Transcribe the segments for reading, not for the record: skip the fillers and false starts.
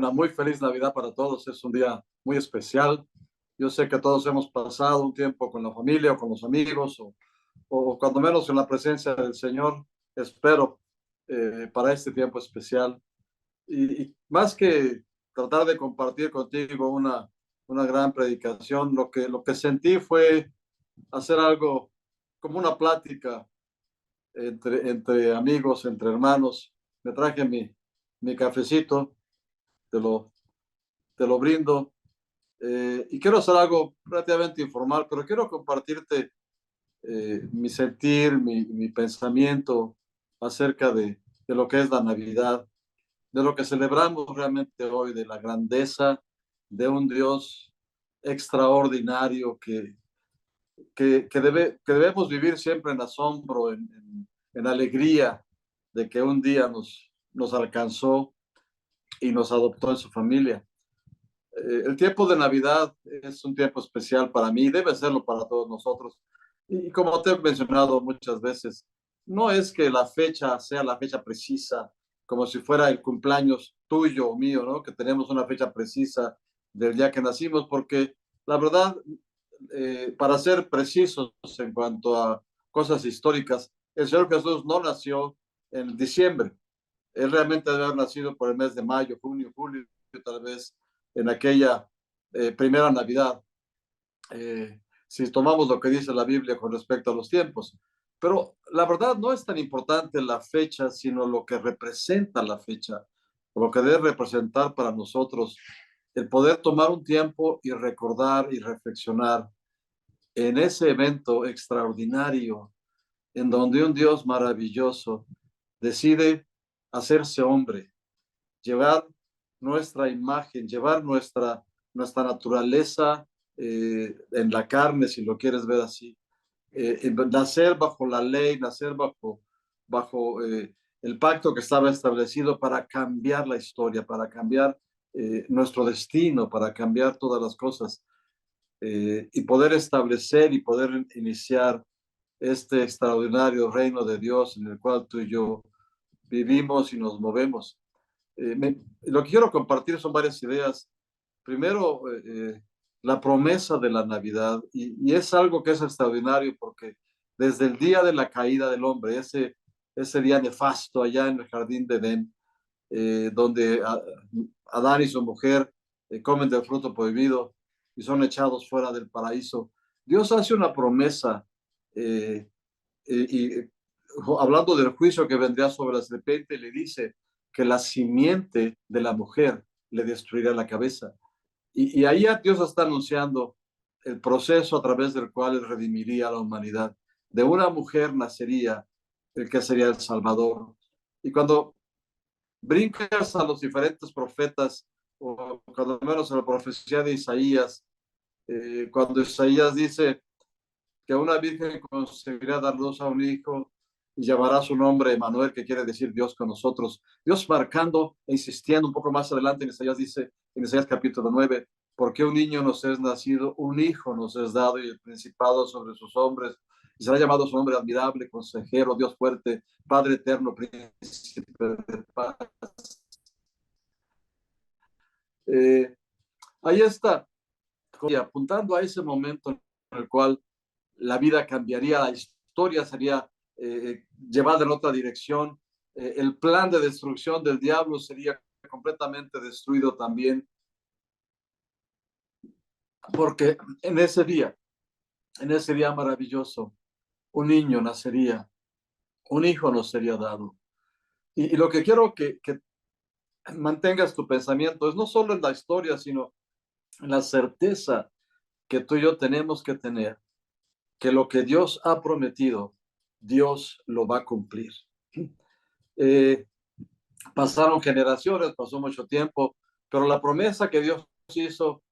una muy feliz Navidad para todos. Es un día muy especial. Yo sé que todos hemos pasado un tiempo con la familia o con los amigos o cuando menos en la presencia del Señor. Espero para este tiempo especial. Y más que tratar de compartir contigo una gran predicación, lo que sentí fue hacer algo como una plática entre amigos, entre hermanos. Me traje mi cafecito, te lo, te lo brindo. Y quiero hacer algo relativamente informal, pero quiero compartirte mi sentir, mi pensamiento acerca de lo que es la Navidad, de lo que celebramos realmente hoy, de la grandeza de un Dios extraordinario que debemos vivir siempre en asombro, en alegría de que un día nos alcanzó y nos adoptó en su familia. El tiempo de Navidad es un tiempo especial para mí, debe serlo para todos nosotros. Y como te he mencionado muchas veces, no es que la fecha sea la fecha precisa, como si fuera el cumpleaños tuyo o mío, ¿no? Que tenemos una fecha precisa del día que nacimos, porque la verdad, para ser precisos en cuanto a cosas históricas, el Señor Jesús no nació en diciembre. Él realmente debe haber nacido por el mes de mayo, junio, julio, tal vez en aquella primera Navidad, si tomamos lo que dice la Biblia con respecto a los tiempos. Pero la verdad no es tan importante la fecha, sino lo que representa la fecha, lo que debe representar para nosotros el poder tomar un tiempo y recordar y reflexionar en ese evento extraordinario en donde un Dios maravilloso decide hacerse hombre, llevar nuestra imagen, llevar nuestra naturaleza en la carne, si lo quieres ver así. Nacer bajo la ley, nacer bajo el pacto que estaba establecido para cambiar la historia, para cambiar nuestro destino, para cambiar todas las cosas y poder establecer y poder iniciar este extraordinario reino de Dios en el cual tú y yo vivimos y nos movemos. Lo que quiero compartir son varias ideas. Primero, la promesa de la Navidad, y es algo que es extraordinario porque desde el día de la caída del hombre, ese día nefasto allá en el jardín de Edén, donde Adán y su mujer comen del fruto prohibido y son echados fuera del paraíso, Dios hace una promesa eh, y hablando del juicio que vendría sobre la serpiente, le dice que la simiente de la mujer le destruirá la cabeza. Y ahí Dios está anunciando el proceso a través del cual Él redimiría a la humanidad. De una mujer nacería el que sería el Salvador. Y cuando brincas a los diferentes profetas, o cuando menos a la profecía de Isaías, cuando Isaías dice que una virgen concebirá dar luz a un hijo y llamará su nombre Emanuel, que quiere decir Dios con nosotros. Dios marcando e insistiendo un poco más adelante en Isaías dice, en Isaías capítulo 9, porque un niño nos es nacido, un hijo nos es dado y el principado sobre sus hombres, y será llamado su nombre admirable, consejero, Dios fuerte, Padre eterno, príncipe de paz. Eh, Ahí está, y apuntando a ese momento en el cual la vida cambiaría, la historia sería llevada en otra dirección, el plan de destrucción del diablo sería completamente destruido también, porque en ese día maravilloso, un niño nacería, un hijo nos sería dado. Y lo que quiero que mantengas tu pensamiento es no solo en la historia, sino en la certeza que tú y yo tenemos que tener, que lo que Dios ha prometido, Dios lo va a cumplir. Eh, Pasaron generaciones, pasó mucho tiempo, pero la promesa que Dios hizo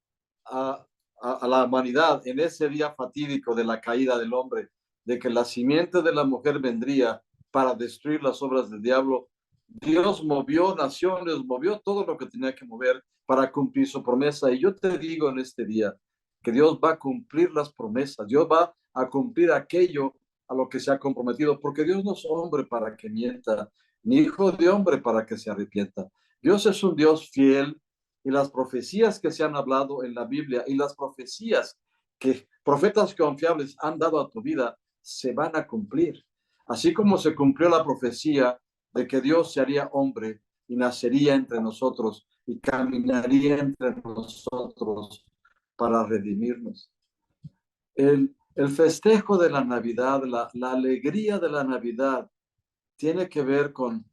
a, a la humanidad en ese día fatídico de la caída del hombre, de que la simiente de la mujer vendría para destruir las obras del diablo, Dios movió naciones, movió todo lo que tenía que mover para cumplir su promesa. Y yo te digo en este día que Dios va a cumplir las promesas, Dios va a cumplir aquello a lo que se ha comprometido, porque Dios no es hombre para que mienta, ni hijo de hombre para que se arrepienta. Dios es un Dios fiel, y las profecías que se han hablado en la Biblia y las profecías que profetas confiables han dado a tu vida se van a cumplir. Así como se cumplió la profecía de que Dios se haría hombre y nacería entre nosotros y caminaría entre nosotros para redimirnos. El festejo de la Navidad, la alegría de la Navidad, tiene que ver con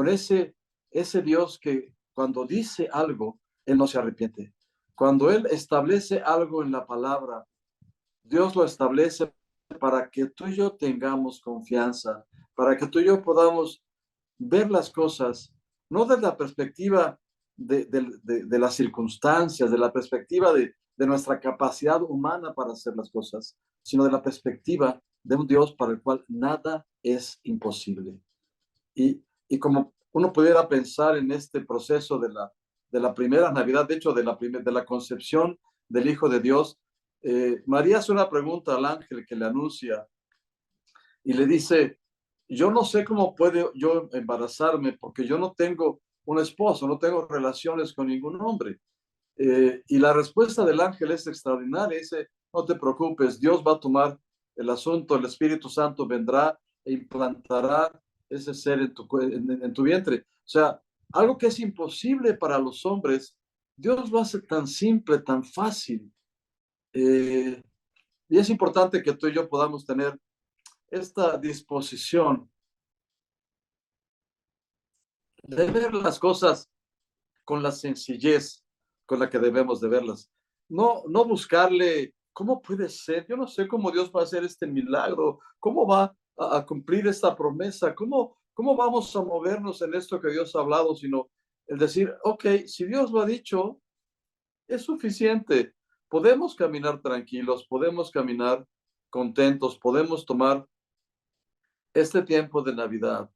ese Dios que cuando dice algo, Él no se arrepiente. Cuando Él establece algo en la palabra, Dios lo establece para que tú y yo tengamos confianza, para que tú y yo podamos ver las cosas, no desde la perspectiva de las circunstancias, de la perspectiva de nuestra capacidad humana para hacer las cosas, sino de la perspectiva de un Dios para el cual nada es imposible. Y como uno pudiera pensar en este proceso de la primera Navidad, de hecho, de la concepción del Hijo de Dios, María hace una pregunta al ángel que le anuncia y le dice, yo no sé cómo puedo yo embarazarme porque yo no tengo un esposo, no tengo relaciones con ningún hombre. Y la respuesta del ángel es extraordinaria, dice, no te preocupes, Dios va a tomar el asunto, el Espíritu Santo vendrá e implantará ese ser en tu vientre. O sea, algo que es imposible para los hombres, Dios lo hace tan simple, tan fácil. Eh, y es importante que tú y yo podamos tener esta disposición de ver las cosas con la sencillez con la que debemos de verlas. No buscarle, ¿cómo puede ser? Yo no sé cómo Dios va a hacer este milagro, cómo va a cumplir esta promesa, cómo vamos a movernos en esto que Dios ha hablado, sino el decir, ok, si Dios lo ha dicho, es suficiente. Podemos caminar tranquilos, podemos caminar contentos, podemos tomar este tiempo de Navidad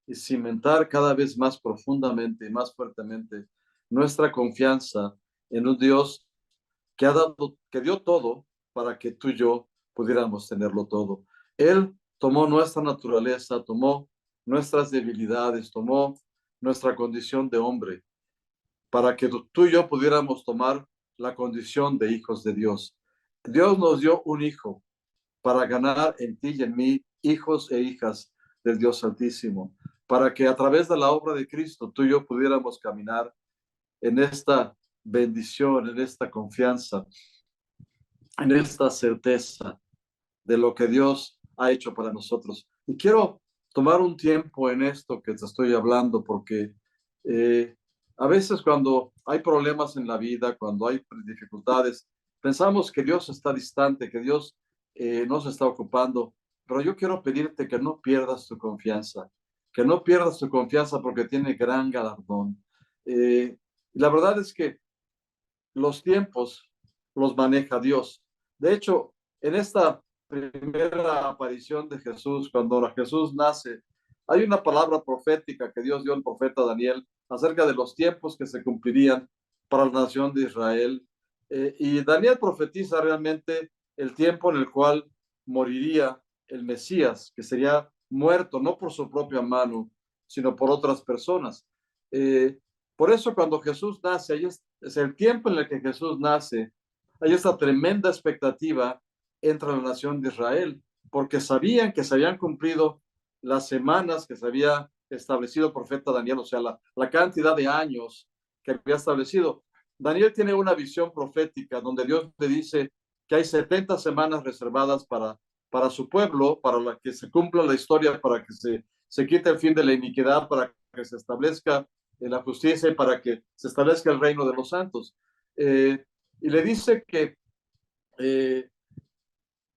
y cimentar cada vez más profundamente y más fuertemente nuestra confianza en un Dios que ha dado, que dio todo para que tú y yo pudiéramos tenerlo todo. Él tomó nuestra naturaleza, tomó nuestras debilidades, tomó nuestra condición de hombre para que tú y yo pudiéramos tomar la condición de hijos de Dios. Dios nos dio un hijo para ganar en ti y en mí hijos e hijas del Dios Altísimo, para que a través de la obra de Cristo tú y yo pudiéramos caminar en esta bendición, en esta confianza, en esta certeza de lo que Dios ha hecho para nosotros. Y quiero tomar un tiempo en esto que te estoy hablando, porque a veces cuando hay problemas en la vida, cuando hay dificultades, pensamos que Dios está distante, que Dios no se está ocupando, pero yo quiero pedirte que no pierdas tu confianza, que no pierdas tu confianza porque tiene gran galardón. Y la verdad es que los tiempos los maneja Dios. De hecho, en esta primera aparición de Jesús, cuando Jesús nace, hay una palabra profética que Dios dio al profeta Daniel acerca de los tiempos que se cumplirían para la nación de Israel. Y Daniel profetiza realmente el tiempo en el cual moriría el Mesías, que sería muerto no por su propia mano, sino por otras personas. Por eso cuando Jesús nace, ahí es el tiempo en el que Jesús nace, hay esta tremenda expectativa entre la nación de Israel, porque sabían que se habían cumplido las semanas que se había establecido el profeta Daniel, o sea, la cantidad de años que había establecido. Daniel tiene una visión profética donde Dios le dice que hay 70 semanas reservadas para su pueblo, para la que se cumpla la historia, para que se quite el fin de la iniquidad, para que se establezca la justicia y para que se establezca el reino de los santos. Y le dice que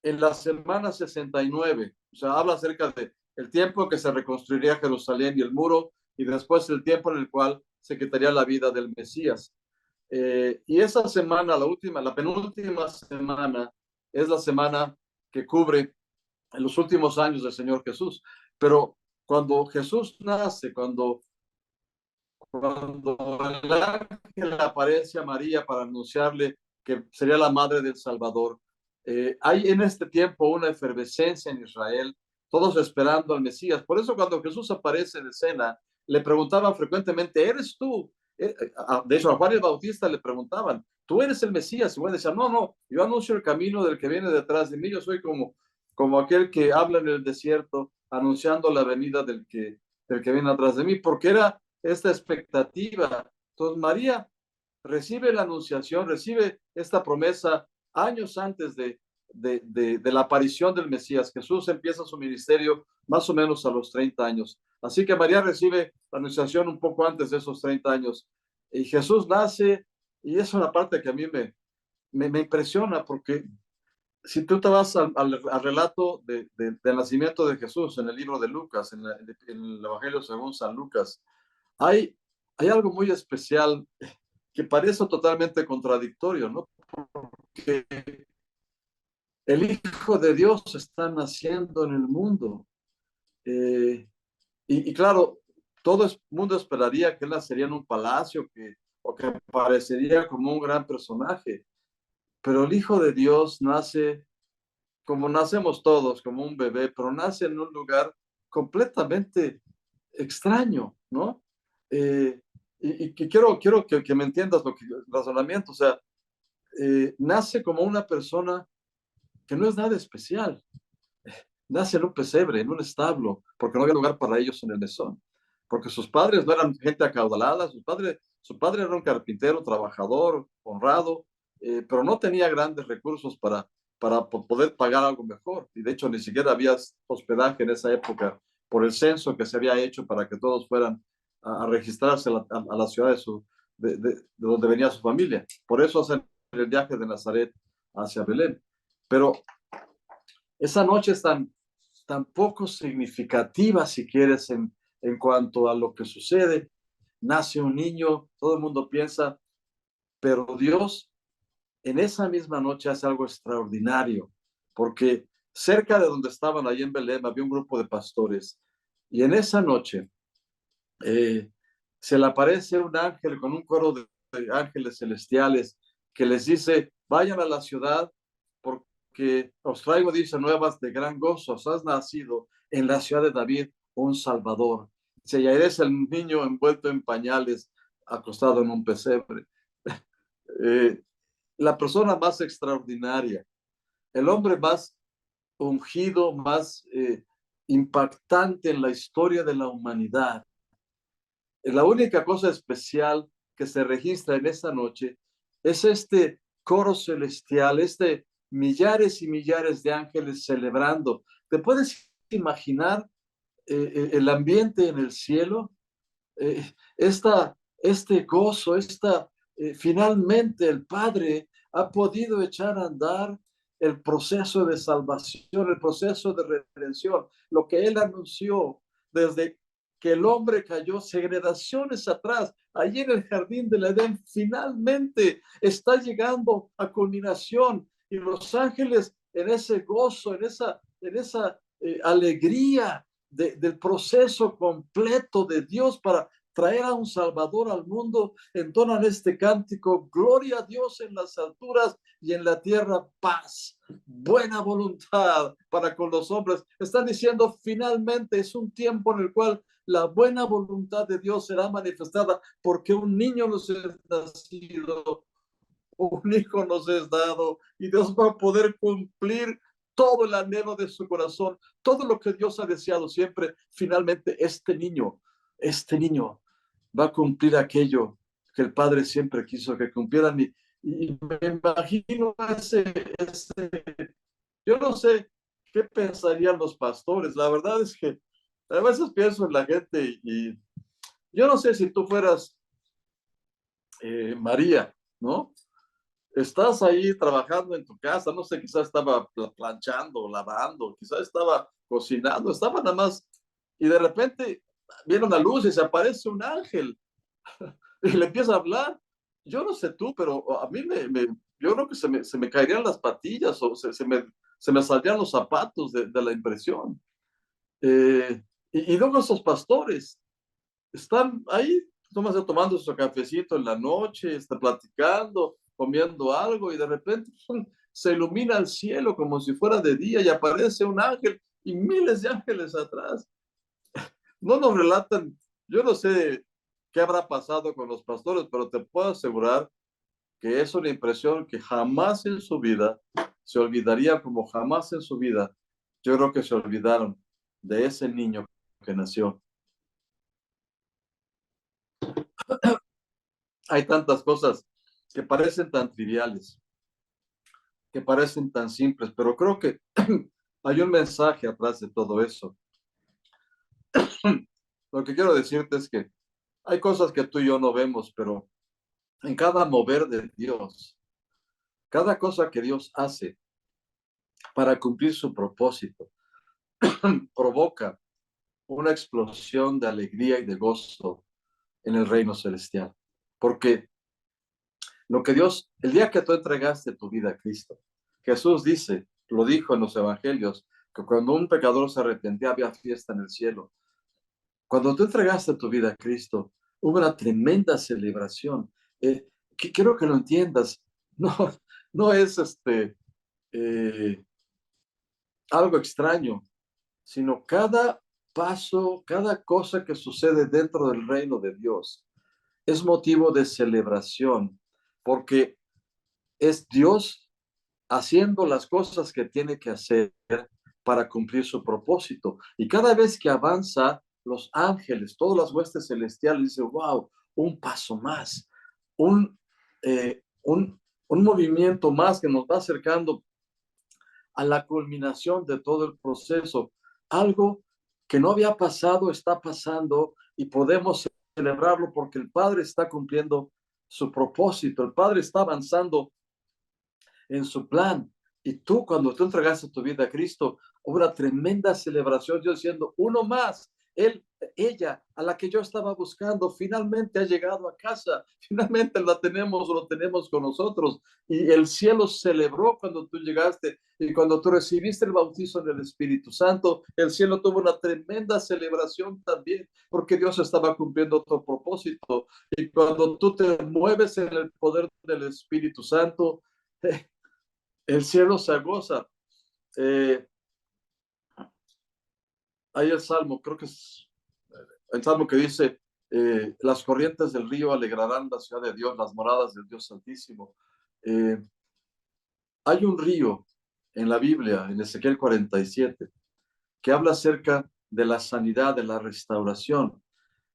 en la semana 69, o sea, habla acerca de el tiempo en que se reconstruiría Jerusalén y el muro, y después el tiempo en el cual se quitaría la vida del Mesías. Y esa semana, la penúltima semana, es la semana que cubre en los últimos años del Señor Jesús. Pero cuando Jesús nace, cuando el ángel aparece a María para anunciarle que sería la madre del Salvador, hay en este tiempo una efervescencia en Israel, todos esperando al Mesías. Por eso cuando Jesús aparece en escena, le preguntaban frecuentemente, ¿eres tú De hecho, a Juan el Bautista le preguntaban, ¿tú eres el Mesías? Y Juan decía, no, no, yo anuncio el camino del que viene detrás de mí, yo soy como aquel que habla en el desierto, anunciando la venida del que viene atrás de mí, porque era esta expectativa. Entonces, María recibe la anunciación, recibe esta promesa años antes de la aparición del Mesías. Jesús empieza su ministerio más o menos a los 30 años. Así que María recibe la anunciación un poco antes de esos 30 años. Y Jesús nace, y es una parte que a mí me impresiona, porque si tú te vas al relato del nacimiento de Jesús en el libro de Lucas, en el Evangelio según San Lucas, hay, hay algo muy especial que parece totalmente contradictorio, ¿no? Que el Hijo de Dios está naciendo en el mundo. Eh, y claro, todo el mundo esperaría que él nacería en un palacio o que parecería como un gran personaje, pero el Hijo de Dios nace como nacemos todos, como un bebé, pero nace en un lugar completamente extraño, ¿no? Eh, y quiero que me entiendas el razonamiento, o sea, nace como una persona que no es nada especial. Nace en un pesebre, en un establo, porque no había lugar para ellos en el mesón. Porque sus padres no eran gente acaudalada, su padre era un carpintero, trabajador, honrado, pero no tenía grandes recursos para poder pagar algo mejor. Y de hecho ni siquiera había hospedaje en esa época por el censo que se había hecho para que todos fueran a registrarse a la ciudad de donde venía su familia. Por eso hacen el viaje de Nazaret hacia Belén. Pero esa noche es tan poco significativa, si quieres, en cuanto a lo que sucede. Nace un niño, todo el mundo piensa, pero Dios en esa misma noche hace algo extraordinario, porque cerca de donde estaban, ahí en Belén, había un grupo de pastores, y en esa noche eh, se le aparece un ángel con un coro de ángeles celestiales que les dice, vayan a la ciudad porque os traigo, dice, nuevas de gran gozo, os has nacido en la ciudad de David un Salvador. Si ya eres el niño envuelto en pañales, acostado en un pesebre. Eh, la persona más extraordinaria, el hombre más ungido, más impactante en la historia de la humanidad. La única cosa especial que se registra en esta noche es este coro celestial, millares y millares de ángeles celebrando. ¿Te puedes imaginar el ambiente en el cielo? Eh, este gozo, finalmente el Padre ha podido echar a andar el proceso de salvación, el proceso de redención, lo que Él anunció desde que el hombre cayó generaciones atrás, allí en el jardín del Edén, finalmente está llegando a culminación y los ángeles en ese gozo, en esa alegría del proceso completo de Dios para traer a un Salvador al mundo, entonan este cántico, gloria a Dios en las alturas y en la tierra paz, buena voluntad para con los hombres. Están diciendo, finalmente es un tiempo en el cual la buena voluntad de Dios será manifestada porque un niño nos es nacido, un hijo nos es dado y Dios va a poder cumplir todo el anhelo de su corazón, todo lo que Dios ha deseado siempre. Finalmente, este niño va a cumplir aquello que el Padre siempre quiso que cumplieran. Y me imagino yo no sé qué pensarían los pastores. La verdad es que a veces pienso en la gente y yo no sé si tú fueras María, ¿no? Estás ahí trabajando en tu casa, no sé, quizás estaba planchando, lavando, quizás estaba cocinando, estaba nada más, y de repente viene una luz y se aparece un ángel y le empieza a hablar. Yo no sé tú, pero a mí yo creo que se me caerían las patillas o se me saldrían los zapatos de la impresión. Y luego esos pastores están ahí, tomando su cafecito en la noche, platicando, comiendo algo, y de repente se ilumina el cielo como si fuera de día y aparece un ángel y miles de ángeles atrás. No nos relatan, yo no sé qué habrá pasado con los pastores, pero te puedo asegurar que es una impresión que jamás en su vida se olvidaría, como jamás en su vida yo creo que se olvidaron de ese niño que nació. Hay tantas cosas que parecen tan triviales, que parecen tan simples, pero creo que hay un mensaje atrás de todo eso. Lo que quiero decirte es que hay cosas que tú y yo no vemos, pero en cada mover de Dios, cada cosa que Dios hace para cumplir su propósito, provoca una explosión de alegría y de gozo en el reino celestial. Porque lo que Dios, el día que tú entregaste tu vida a Cristo, Jesús dice, lo dijo en los evangelios, que cuando un pecador se arrepentía había fiesta en el cielo. Cuando tú entregaste tu vida a Cristo, hubo una tremenda celebración. Quiero que lo entiendas. No, no es eh, algo extraño, sino cada paso, cada cosa que sucede dentro del reino de Dios es motivo de celebración, porque es Dios haciendo las cosas que tiene que hacer para cumplir su propósito. Y cada vez que avanza, los ángeles, todas las huestes celestiales dicen, wow, un paso más, un, un movimiento más que nos va acercando a la culminación de todo el proceso. Algo que no había pasado está pasando y podemos celebrarlo porque el Padre está cumpliendo su propósito, el Padre está avanzando en su plan. Y tú, cuando tú entregaste tu vida a Cristo, hubo una tremenda celebración, yo diciendo, uno más, él, ella, a la que yo estaba buscando, finalmente ha llegado a casa, finalmente la tenemos, lo tenemos con nosotros. Y el cielo celebró cuando tú llegaste y cuando tú recibiste el bautizo en el Espíritu Santo, el cielo tuvo una tremenda celebración también, porque Dios estaba cumpliendo otro propósito. Y cuando tú te mueves en el poder del Espíritu Santo, el cielo se goza. Eh, hay el salmo, creo que es el salmo que dice, las corrientes del río alegrarán la ciudad de Dios, las moradas del Dios Santísimo. Eh, hay un río en la Biblia, en Ezequiel 47, que habla acerca de la sanidad, de la restauración.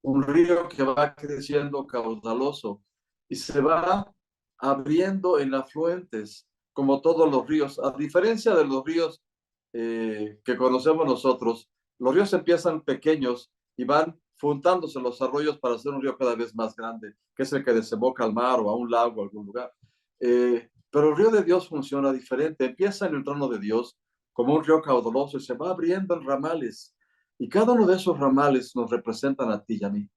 Un río que va creciendo caudaloso y se va abriendo en afluentes, como todos los ríos. A diferencia de los ríos que conocemos nosotros, los ríos empiezan pequeños y van juntándose los arroyos para hacer un río cada vez más grande, que es el que desemboca al mar o a un lago, a algún lugar. Pero el río de Dios funciona diferente. Empieza en el trono de Dios como un río caudaloso y se va abriendo en ramales. Y cada uno de esos ramales nos representan a ti y a mí.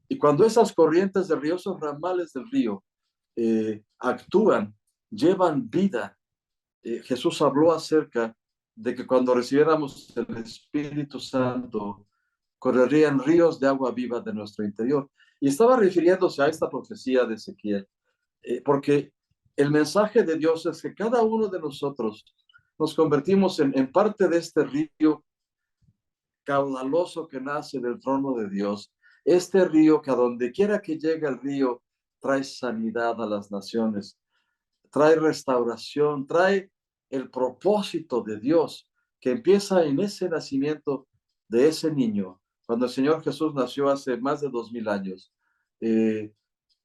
Y cuando esas corrientes del río, esos ramales del río, actúan, llevan vida. Jesús habló acerca de que cuando recibiéramos el Espíritu Santo, correrían ríos de agua viva de nuestro interior. Y estaba refiriéndose a esta profecía de Ezequiel, porque el mensaje de Dios es que cada uno de nosotros nos convertimos en parte de este río caudaloso que nace del trono de Dios, este río que a donde quiera que llegue el río trae sanidad a las naciones, trae restauración, trae el propósito de Dios que empieza en ese nacimiento de ese niño. Cuando el Señor Jesús nació hace más de 2000 años,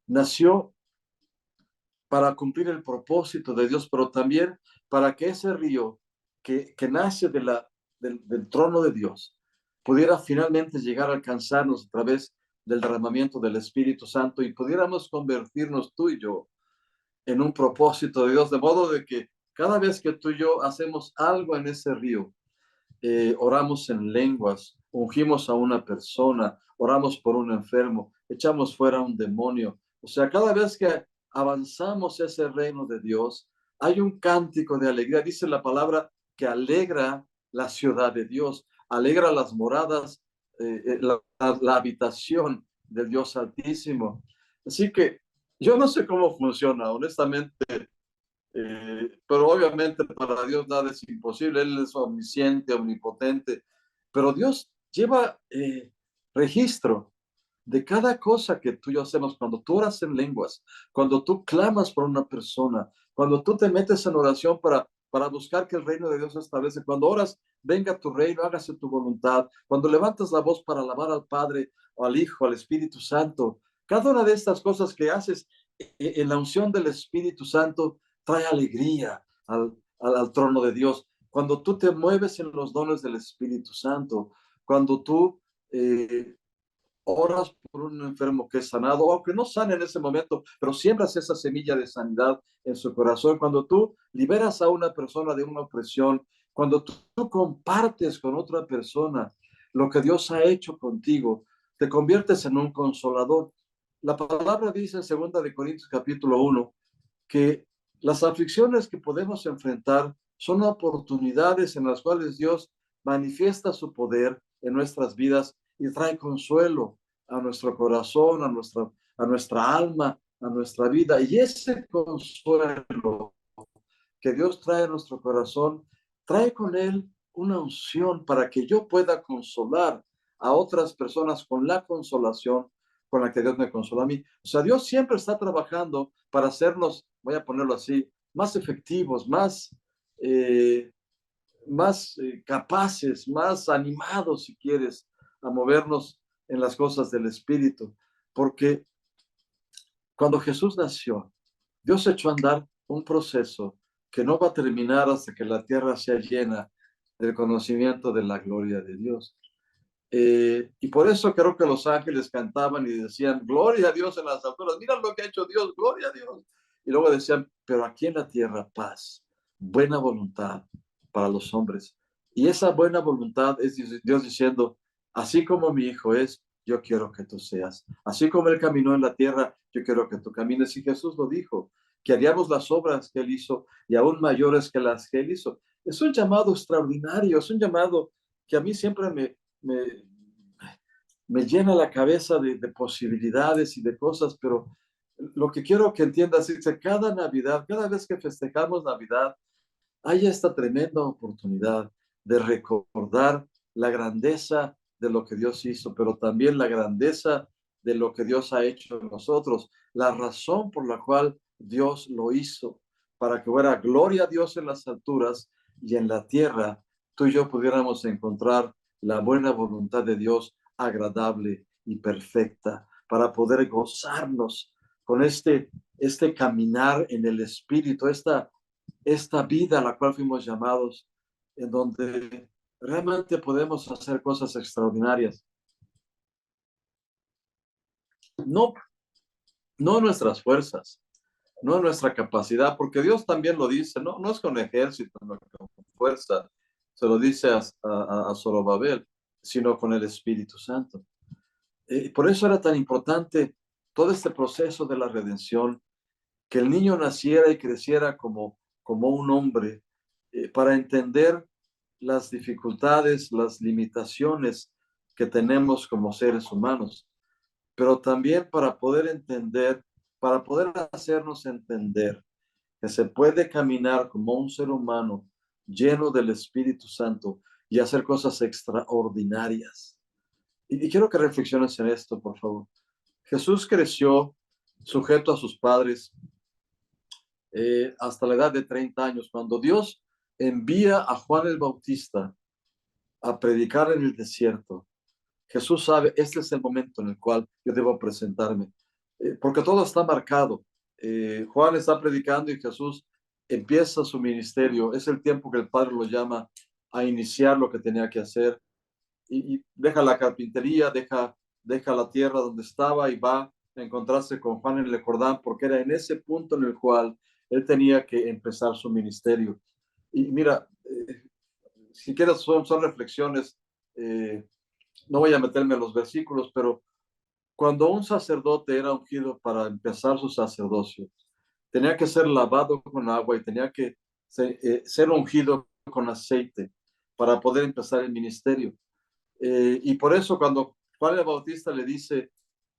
nació para cumplir el propósito de Dios, pero también para que ese río que nace del trono de Dios pudiera finalmente llegar a alcanzarnos a través del derramamiento del Espíritu Santo y pudiéramos convertirnos tú y yo en un propósito de Dios, de modo de que cada vez que tú y yo hacemos algo en ese río, oramos en lenguas, ungimos a una persona, oramos por un enfermo, echamos fuera un demonio. O sea, cada vez que avanzamos ese reino de Dios, hay un cántico de alegría. Dice la palabra que alegra la ciudad de Dios, alegra las moradas, la habitación del Dios Altísimo. Así que yo no sé cómo funciona, honestamente, pero obviamente para Dios nada es imposible, Él es omnisciente, omnipotente, pero Dios lleva registro de cada cosa que tú y yo hacemos, cuando tú oras en lenguas, cuando tú clamas por una persona, cuando tú te metes en oración para buscar que el reino de Dios se establece, cuando oras, venga tu reino, hágase tu voluntad, cuando levantas la voz para alabar al Padre, o al Hijo, al Espíritu Santo, cada una de estas cosas que haces en la unción del Espíritu Santo trae alegría al trono de Dios. Cuando tú te mueves en los dones del Espíritu Santo, cuando tú oras por un enfermo que es sanado, o que no sane en ese momento, pero siembras esa semilla de sanidad en su corazón. Cuando tú liberas a una persona de una opresión, cuando tú compartes con otra persona lo que Dios ha hecho contigo, te conviertes en un consolador. La palabra dice en 2 Corintios capítulo 1 que las aflicciones que podemos enfrentar son oportunidades en las cuales Dios manifiesta su poder en nuestras vidas y trae consuelo a nuestro corazón, a nuestra alma, a nuestra vida. Y ese consuelo que Dios trae a nuestro corazón, trae con él una unción para que yo pueda consolar a otras personas con la consolación con la que Dios me consola a mí. O sea, Dios siempre está trabajando para hacernos, voy a ponerlo así, más efectivos, más capaces, más animados, si quieres, a movernos en las cosas del Espíritu. Porque cuando Jesús nació, Dios echó a andar un proceso que no va a terminar hasta que la tierra sea llena del conocimiento de la gloria de Dios. Y por eso creo que los ángeles cantaban y decían, gloria a Dios en las alturas, mira lo que ha hecho Dios, gloria a Dios. Y luego decían, pero aquí en la tierra paz, buena voluntad para los hombres. Y esa buena voluntad es Dios diciendo, así como mi hijo es, yo quiero que tú seas. Así como él caminó en la tierra, yo quiero que tú camines. Y Jesús lo dijo, que haríamos las obras que él hizo y aún mayores que las que él hizo. Es un llamado extraordinario, es un llamado que a mí siempre me, me llena la cabeza de posibilidades y de cosas, pero lo que quiero que entiendas es que cada Navidad, cada vez que festejamos Navidad, hay esta tremenda oportunidad de recordar la grandeza de lo que Dios hizo, pero también la grandeza de lo que Dios ha hecho en nosotros, la razón por la cual Dios lo hizo, para que fuera gloria a Dios en las alturas y en la tierra, tú y yo pudiéramos encontrar la buena voluntad de Dios agradable y perfecta, para poder gozarnos con este caminar en el Espíritu, esta vida a la cual fuimos llamados, en donde realmente podemos hacer cosas extraordinarias. No, no nuestras fuerzas, no nuestra capacidad, porque Dios también lo dice, no es con ejército, no con fuerza, se lo dice a Zorobabel, sino con el Espíritu Santo. Por eso era tan importante todo este proceso de la redención, que el niño naciera y creciera como un hombre, para entender las dificultades, las limitaciones que tenemos como seres humanos, pero también para poder entender, para poder hacernos entender que se puede caminar como un ser humano lleno del Espíritu Santo y hacer cosas extraordinarias. Y quiero que reflexiones en esto, por favor. Jesús creció sujeto a sus padres hasta la edad de 30 años, cuando Dios envía a Juan el Bautista a predicar en el desierto. Jesús sabe, este es el momento en el cual yo debo presentarme, porque todo está marcado. Juan está predicando y Jesús empieza su ministerio. Es el tiempo que el Padre lo llama a iniciar lo que tenía que hacer. Y deja la carpintería, deja la tierra donde estaba y va a encontrarse con Juan en el Jordán, porque era en ese punto en el cual él tenía que empezar su ministerio. Y mira, si quieres, son reflexiones. No voy a meterme en los versículos, pero cuando un sacerdote era ungido para empezar su sacerdocio, tenía que ser lavado con agua y tenía que ser ungido con aceite para poder empezar el ministerio. Y por eso cuando Juan el Bautista le dice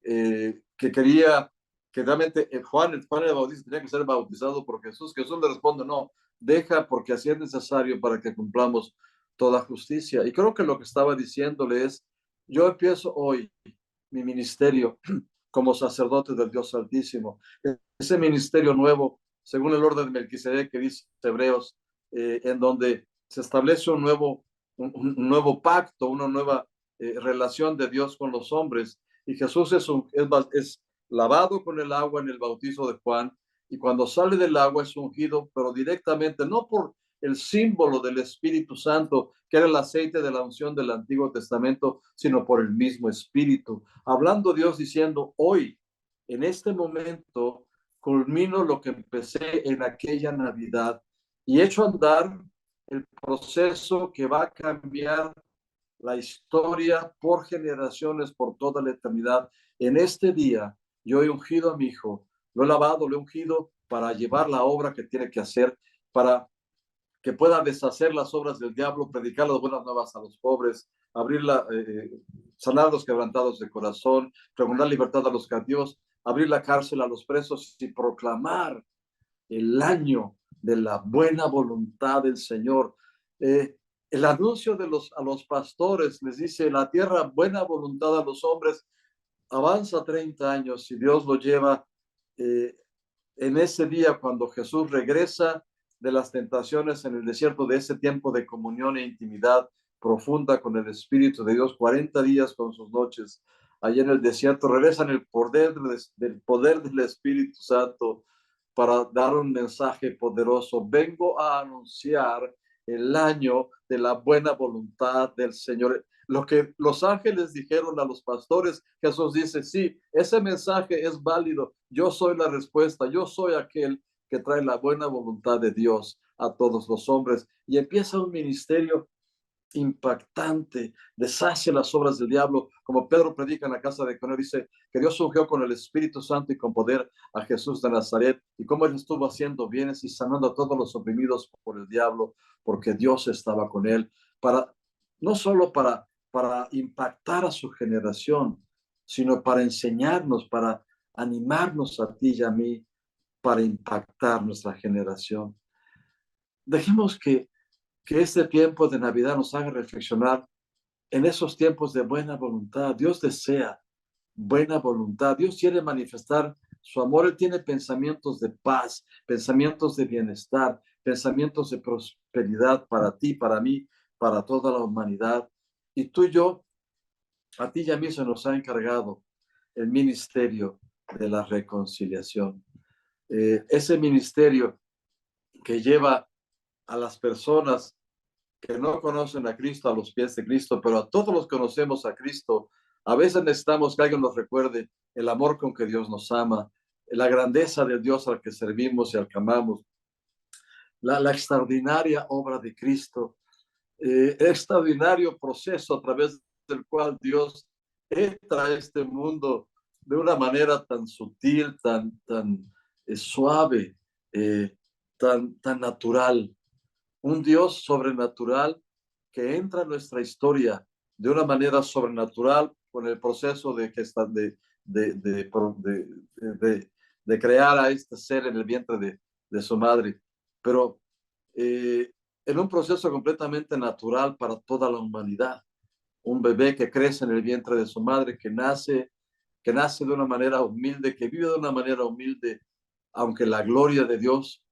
que quería, que realmente Juan el Bautista tenía que ser bautizado por Jesús, Jesús le responde, no, deja porque así es necesario para que cumplamos toda justicia. Y creo que lo que estaba diciéndole es, yo empiezo hoy mi ministerio como sacerdote del Dios Altísimo. Ese ministerio nuevo, según el orden de Melquisedec que dice Hebreos, en donde se establece un nuevo pacto, una nueva relación de Dios con los hombres. Y Jesús es lavado con el agua en el bautizo de Juan, y cuando sale del agua es ungido, pero directamente, no por el símbolo del Espíritu Santo, que era el aceite de la unción del Antiguo Testamento, sino por el mismo Espíritu. Hablando Dios diciendo, hoy, en este momento, culmino lo que empecé en aquella Navidad y echo a andar el proceso que va a cambiar la historia por generaciones, por toda la eternidad. En este día, yo he ungido a mi hijo, lo he lavado, lo he ungido para llevar la obra que tiene que hacer, para que pueda deshacer las obras del diablo, predicar las buenas nuevas a los pobres, sanar a los quebrantados de corazón, pregonar libertad a los cautivos, abrir la cárcel a los presos y proclamar el año de la buena voluntad del Señor. El anuncio a los pastores les dice, la tierra, buena voluntad a los hombres, avanza 30 años y Dios lo lleva eh, en ese día cuando Jesús regresa de las tentaciones en el desierto, de ese tiempo de comunión e intimidad profunda con el Espíritu de Dios, 40 días con sus noches allá en el desierto, regresa en el poder del poder del Espíritu Santo para dar un mensaje poderoso. Vengo a anunciar el año de la buena voluntad del Señor. Lo que los ángeles dijeron a los pastores, Jesús dice, sí, ese mensaje es válido. Yo soy la respuesta. Yo soy aquel que trae la buena voluntad de Dios a todos los hombres. Y empieza un ministerio impactante, deshace las obras del diablo, como Pedro predica en la casa de Cornelio, dice que Dios ungió con el Espíritu Santo y con poder a Jesús de Nazaret, y cómo él estuvo haciendo bienes y sanando a todos los oprimidos por el diablo, porque Dios estaba con él, para no solo para impactar a su generación, sino para enseñarnos, para animarnos a ti y a mí, para impactar nuestra generación. Dejemos que este tiempo de Navidad nos haga reflexionar en esos tiempos de buena voluntad. Dios desea buena voluntad. Dios quiere manifestar su amor. Él tiene pensamientos de paz, pensamientos de bienestar, pensamientos de prosperidad para ti, para mí, para toda la humanidad. Y tú y yo, a ti y a mí se nos ha encargado el ministerio de la reconciliación. Ese ministerio que lleva a las personas que no conocen a Cristo a los pies de Cristo, pero a todos los que conocemos a Cristo, a veces necesitamos que alguien nos recuerde el amor con que Dios nos ama, la grandeza de Dios al que servimos y al que amamos, la extraordinaria obra de Cristo, el extraordinario proceso a través del cual Dios entra a este mundo de una manera tan sutil, tan suave, tan natural. Un Dios sobrenatural que entra en nuestra historia de una manera sobrenatural con el proceso de, de, de crear a este ser en el vientre de su madre, pero en un proceso completamente natural para toda la humanidad. Un bebé que crece en el vientre de su madre, que nace de una manera humilde, que vive de una manera humilde, aunque la gloria de Dios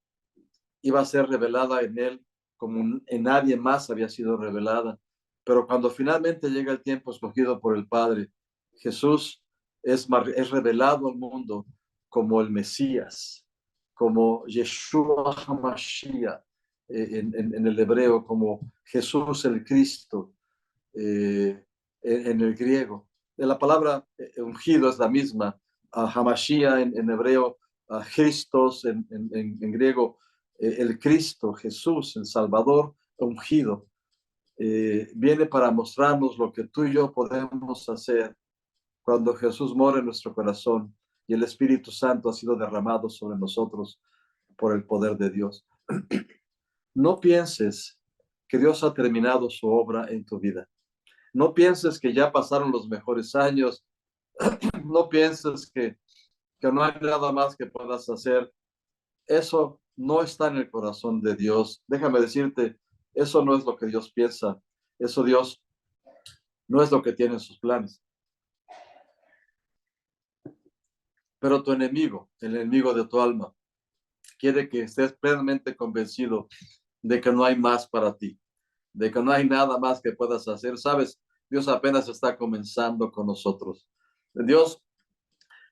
iba a ser revelada en él como en nadie más había sido revelada. Pero cuando finalmente llega el tiempo escogido por el Padre, Jesús es revelado al mundo como el Mesías, como Yeshua HaMashiach en el hebreo, como Jesús el Cristo en el griego. La palabra ungido es la misma, Hamashiach en hebreo, Christos en griego, el Cristo, Jesús, el Salvador ungido, viene para mostrarnos lo que tú y yo podemos hacer cuando Jesús mora en nuestro corazón y el Espíritu Santo ha sido derramado sobre nosotros por el poder de Dios. No pienses que Dios ha terminado su obra en tu vida. No pienses que ya pasaron los mejores años. No pienses que no hay nada más que puedas hacer. Eso no está en el corazón de Dios. Déjame decirte, eso no es lo que Dios piensa. Eso Dios no es lo que tiene en sus planes. Pero tu enemigo, el enemigo de tu alma, quiere que estés plenamente convencido de que no hay más para ti, de que no hay nada más que puedas hacer. Sabes, Dios apenas está comenzando con nosotros. Dios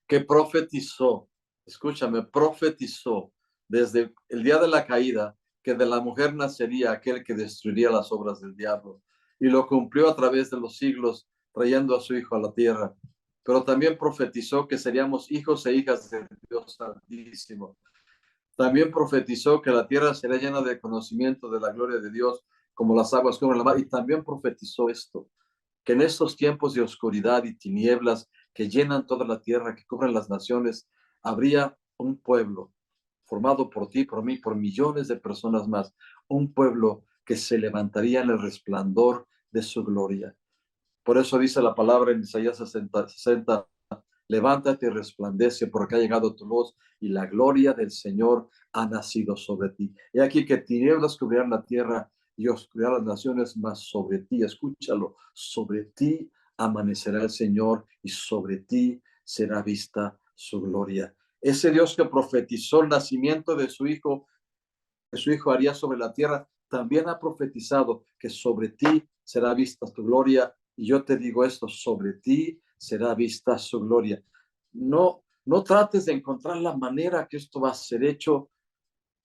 que profetizó, escúchame, profetizó desde el día de la caída que de la mujer nacería aquel que destruiría las obras del diablo. Y lo cumplió a través de los siglos, trayendo a su Hijo a la tierra. Pero también profetizó que seríamos hijos e hijas de Dios Santísimo. También profetizó que la tierra será llena de conocimiento de la gloria de Dios, como las aguas cubren la mar. Y también profetizó esto, que en estos tiempos de oscuridad y tinieblas que llenan toda la tierra, que cubren las naciones, habría un pueblo formado por ti, por mí, por millones de personas más, un pueblo que se levantaría en el resplandor de su gloria. Por eso dice la palabra en Isaías 60, levántate y resplandece porque ha llegado tu luz y la gloria del Señor ha nacido sobre ti. Y aquí que tinieblas cubrirán la tierra y oscuridad las naciones, mas sobre ti, escúchalo, sobre ti amanecerá el Señor y sobre ti será vista su gloria. Ese Dios que profetizó el nacimiento de su Hijo, que su Hijo haría sobre la tierra, también ha profetizado que sobre ti será vista tu gloria. Y yo te digo esto, sobre ti será vista su gloria. No trates de encontrar la manera que esto va a ser hecho.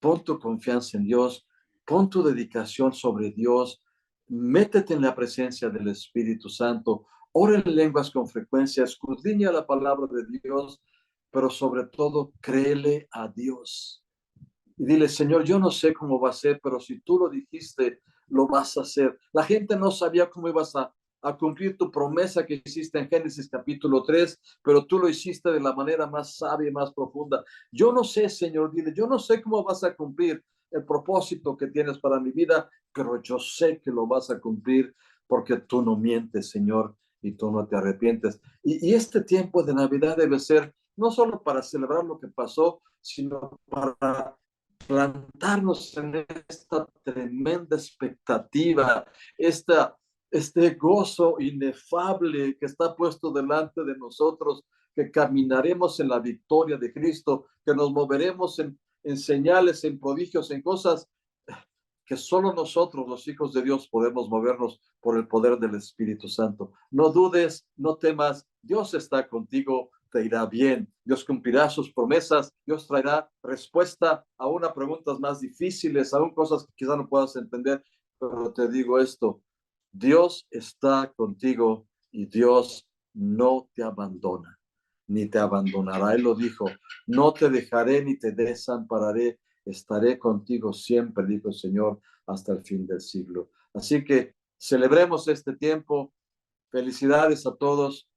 Pon tu confianza en Dios, pon tu dedicación sobre Dios, métete en la presencia del Espíritu Santo, ora en lenguas con frecuencia, escudriña la palabra de Dios, pero sobre todo créele a Dios. Y dile, Señor, yo no sé cómo va a ser, pero si tú lo dijiste, lo vas a hacer. La gente no sabía cómo ibas a cumplir tu promesa que hiciste en Génesis capítulo 3, pero tú lo hiciste de la manera más sabia y más profunda. Yo no sé, Señor, dile, yo no sé cómo vas a cumplir el propósito que tienes para mi vida, pero yo sé que lo vas a cumplir porque tú no mientes, Señor, y tú no te arrepientes. Y este tiempo de Navidad debe ser no solo para celebrar lo que pasó, sino para plantarnos en esta tremenda expectativa, este gozo inefable que está puesto delante de nosotros, que caminaremos en la victoria de Cristo, que nos moveremos en señales, en prodigios, en cosas que solo nosotros, los hijos de Dios, podemos movernos por el poder del Espíritu Santo. No dudes, no temas, Dios está contigo, te irá bien. Dios cumplirá sus promesas, Dios traerá respuesta aún a preguntas más difíciles, aún cosas que quizás no puedas entender, pero te digo esto, Dios está contigo y Dios no te abandona, ni te abandonará. Él lo dijo, no te dejaré ni te desampararé, estaré contigo siempre, dijo el Señor, hasta el fin del siglo. Así que celebremos este tiempo. Felicidades a todos.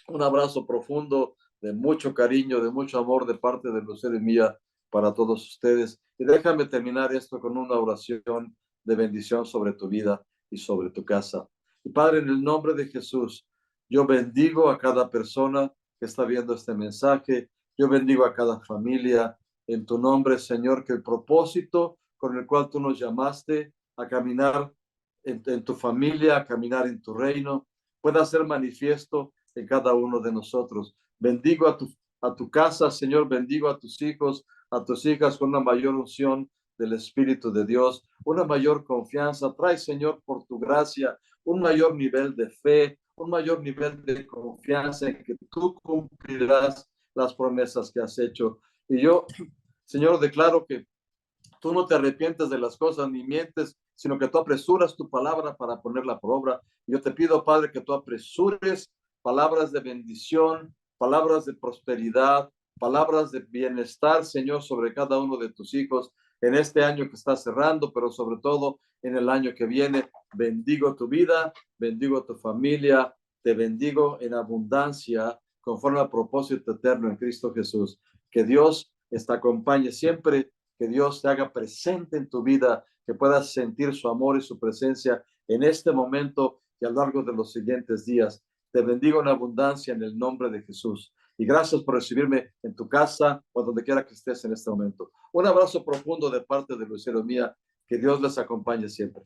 Un abrazo profundo, de mucho cariño, de mucho amor de parte de Lucero y mía para todos ustedes. Y déjame terminar esto con una oración de bendición sobre tu vida y sobre tu casa. Y Padre, en el nombre de Jesús, yo bendigo a cada persona que está viendo este mensaje. Yo bendigo a cada familia. En tu nombre, Señor, que el propósito con el cual tú nos llamaste a caminar en tu familia, a caminar en tu reino, pueda ser manifiesto en cada uno de nosotros. Bendigo a tu casa, Señor, bendigo a tus hijos, a tus hijas con una mayor unción del Espíritu de Dios, una mayor confianza. Trae, Señor, por tu gracia, un mayor nivel de fe, un mayor nivel de confianza en que tú cumplirás las promesas que has hecho. Y yo, Señor, declaro que tú no te arrepientes de las cosas ni mientes, sino que tú apresuras tu palabra para ponerla por obra. Yo te pido, Padre, que tú apresures palabras de bendición, palabras de prosperidad, palabras de bienestar, Señor, sobre cada uno de tus hijos en este año que está cerrando, pero sobre todo en el año que viene. Bendigo tu vida, bendigo tu familia, te bendigo en abundancia conforme al propósito eterno en Cristo Jesús. Que Dios te acompañe siempre, que Dios te haga presente en tu vida, que puedas sentir su amor y su presencia en este momento y a lo largo de los siguientes días. Te bendigo en abundancia en el nombre de Jesús. Y gracias por recibirme en tu casa o donde quiera que estés en este momento. Un abrazo profundo de parte de Lucero mía. Que Dios les acompañe siempre.